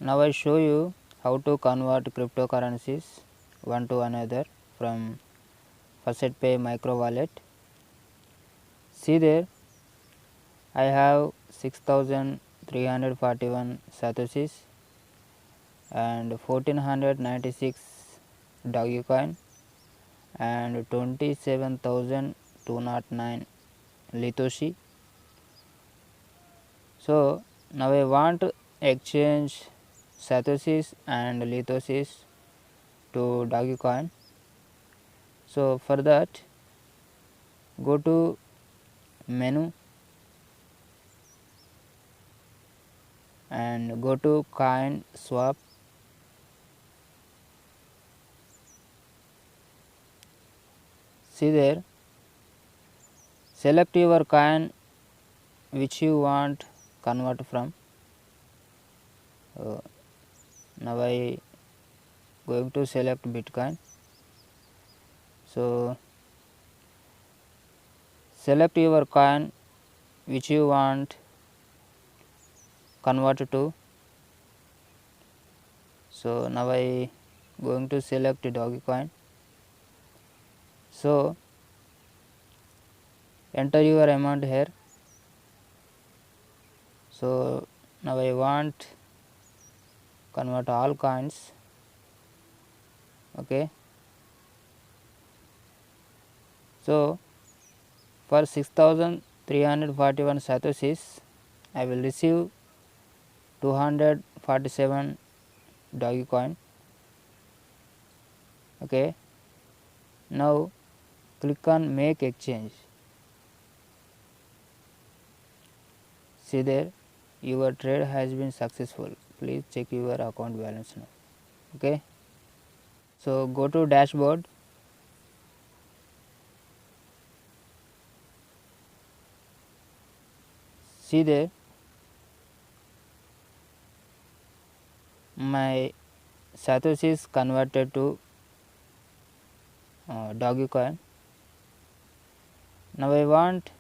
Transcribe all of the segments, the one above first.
Now I show you how to convert cryptocurrencies one to another from FaucetPay micro wallet. See there, I have 6,341 satoshis and 1496 Dogecoin and 27,209 Lithoshi. So now I want to exchange satoshis and lithoshis to Dogecoin. So for that, go to menu and go to coin swap. See there, select your coin which you want convert from. Now I going to select Bitcoin. So select your coin which you want convert to. So now I going to select Dogecoin. So enter your amount here. So now I want convert all coins. Okay. So for 6,341 satoshis, I will receive 247 Dogecoin. Okay. Now click on make exchange. See there, your trade has been successful. Please check your account balance now. Okay. So go to dashboard. See there, my satoshis converted to Dogecoin. Now I want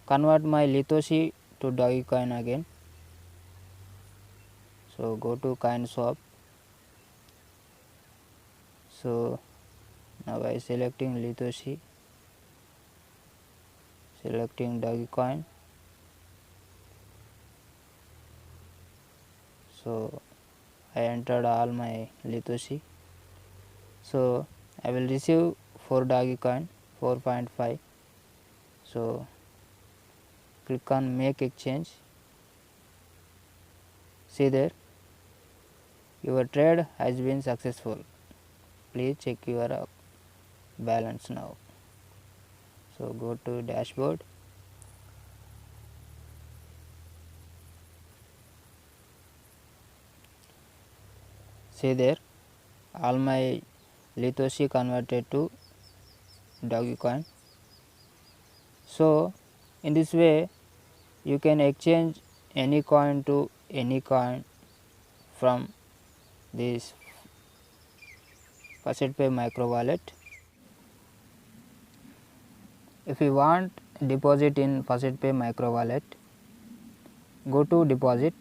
convert my Lithoshi to Dogecoin again. So go to coin swap. So now I selecting Lithoshi, selecting Dogecoin. So I entered all my Lithoshi. So I will receive 4 Dogecoin, 4.5. So click on make exchange. See there, your trade has been successful. Please check your balance now. So go to dashboard. See there, all my Lithoshi converted to Dogecoin. So in this way you can exchange any coin to any coin from this FaucetPay micro wallet. If you want deposit in FaucetPay micro wallet, go to deposit.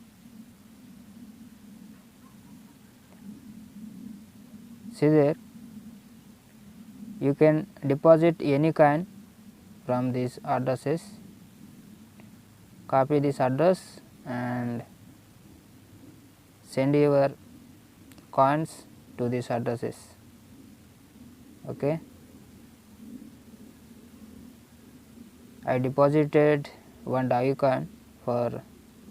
See there, you can deposit any coin from these addresses. Copy this address and send your coins to these addresses. Okay. I deposited 1 Dogecoin for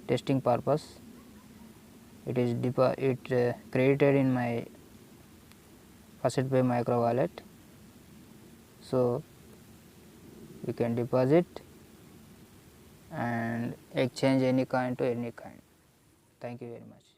testing purpose. It is credited in my FaucetPay micro wallet. So you can deposit and exchange any coin to any coin. Thank you very much.